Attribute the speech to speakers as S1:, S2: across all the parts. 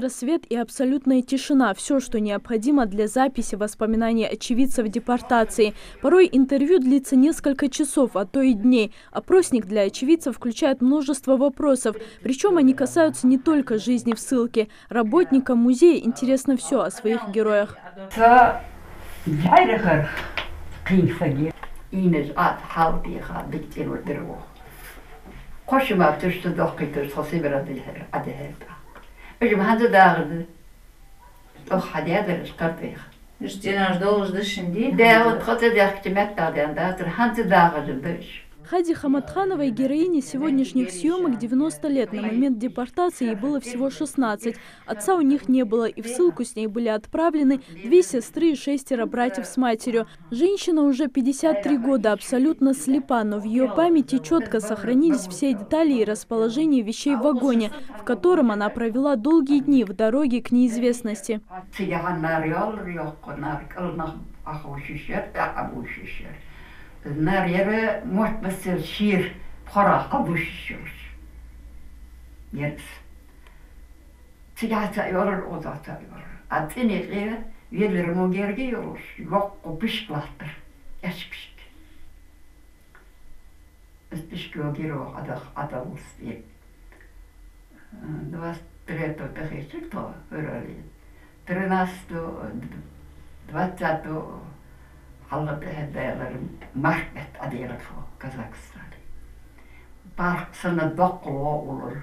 S1: рассвет и абсолютная тишина. Все, что необходимо для записи воспоминаний очевидцев депортации. Порой интервью длится несколько часов, а то и дней. Опросник для очевидцев включает множество вопросов. Причем они касаются не только жизни в ссылке. Работникам музея интересно все о своих героях. Хади Хаматхановой, героине сегодняшних съемок, 90 лет. На момент депортации ей было всего 16. Отца у них не было, и в ссылку с ней были отправлены 2 сестры и 6 братьев с матерью. Женщина уже 53 года, абсолютно слепа, но в ее памяти четко сохранились все детали и расположение вещей в вагоне, в котором она провела долгие дни в дороге к неизвестности.
S2: Нарьяра может быть шир пора обущёшь. Нет. Тигата yorul odata yor. Atınıqı yerlerim o gerge yorur. Yok kopiş klattır. Yaşpışk. Спишки о героях адалус и 23-го пехечек-то вырали. 13-го, 20-го Allah behederlerim market adıyla Kazakistan. Parksana doklo olur.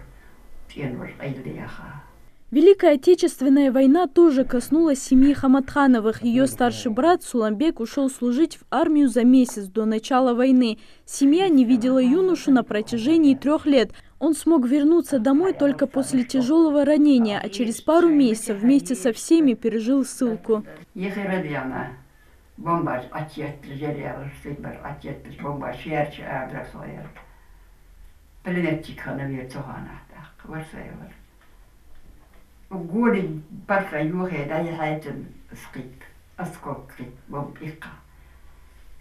S2: Тенвар айдыяха.
S1: Великая Отечественная война тоже коснулась семьи Хаматхановых. Ее старший брат Суламбек ушел служить в армию за месяц до начала войны. Семья не видела юношу на протяжении 3 лет. Он смог вернуться домой только после тяжелого ранения, а через пару месяцев вместе со всеми пережил ссылку.
S2: Bombaj atjetli jeljalar, sitten atjetli bombaj järjä äädräsojer. Pelinettikana vielä tohanahtaa, varsajavar. Guoli parka juoheeda ja häiten skit, askokrit, bombikka.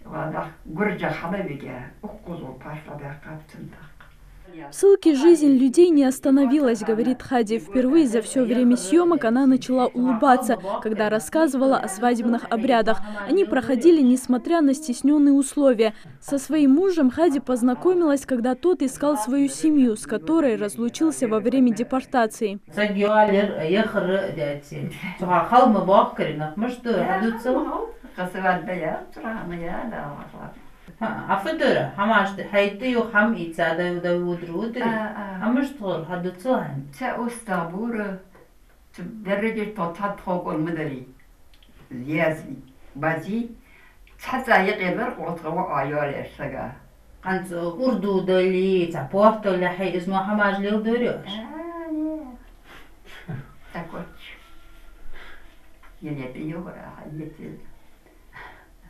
S2: Vada gurja halaviga, ukkuzu parka бäkaptынтак.
S1: В ссылке жизнь людей не остановилась, говорит Хади. Впервые за все время съемок она начала улыбаться, когда рассказывала о свадебных обрядах. Они проходили, несмотря на стесненные условия. Со своим мужем Хади познакомилась, когда тот искал свою семью, с которой разлучился во время депортации.
S3: Афутура, хамашты, хайтыю хам ицада удавудрудри, амаштор хадуцуан.
S2: Та устабура, дерреди тотат хогон мадали, лязви, бази, цаца якелер отгава айолер сага.
S3: Канцо урду дали, цапорто ляхай изма хамаш лилдурёш.
S2: Так вот, я не пью, а я пью.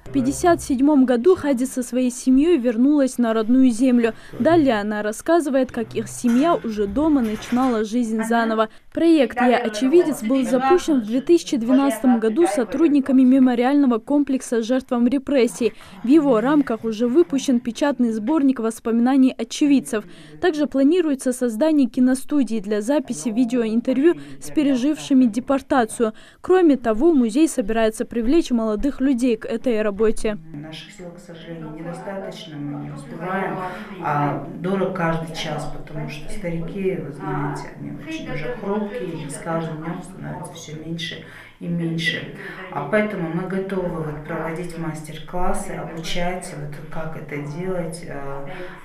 S1: В 1957 году Хади со своей семьей вернулась на родную землю. Далее она рассказывает, как их семья уже дома начинала жизнь заново. Проект «Я очевидец» был запущен в 2012 году сотрудниками мемориального комплекса жертвам репрессий. В его рамках уже выпущен печатный сборник воспоминаний очевидцев. Также планируется создание киностудии для записи видеоинтервью с пережившими депортацию. Кроме того, музей собирается привлечь молодых людей к этой работе.
S4: Наших сил, к сожалению, недостаточно, мы не успеваем, а дорог каждый час, потому что старики, вы знаете, они очень уже хрупкие, и с каждым днем становится все меньше и меньше. А поэтому мы готовы проводить мастер-классы, обучать, как это делать.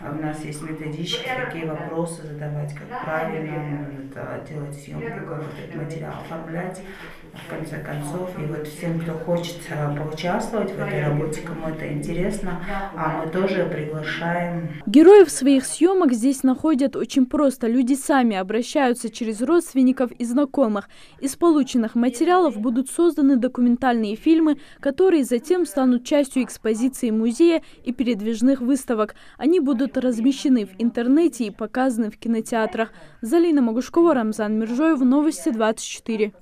S4: У нас есть методички, какие вопросы задавать, как правильно делать съемку, как этот материал оформлять, в конце концов. И всем, кто хочет поучаствовать в этой работе, кому это интересно, мы тоже приглашаем.
S1: Героев своих съемок здесь находят очень просто. Люди сами обращаются через родственников и знакомых. Из полученных материалов будут созданы документальные фильмы, которые затем станут частью экспозиции музея и передвижных выставок. Они будут размещены в интернете и показаны в кинотеатрах. Залина Магушкова, Рамзан Миржоев, Новости 24.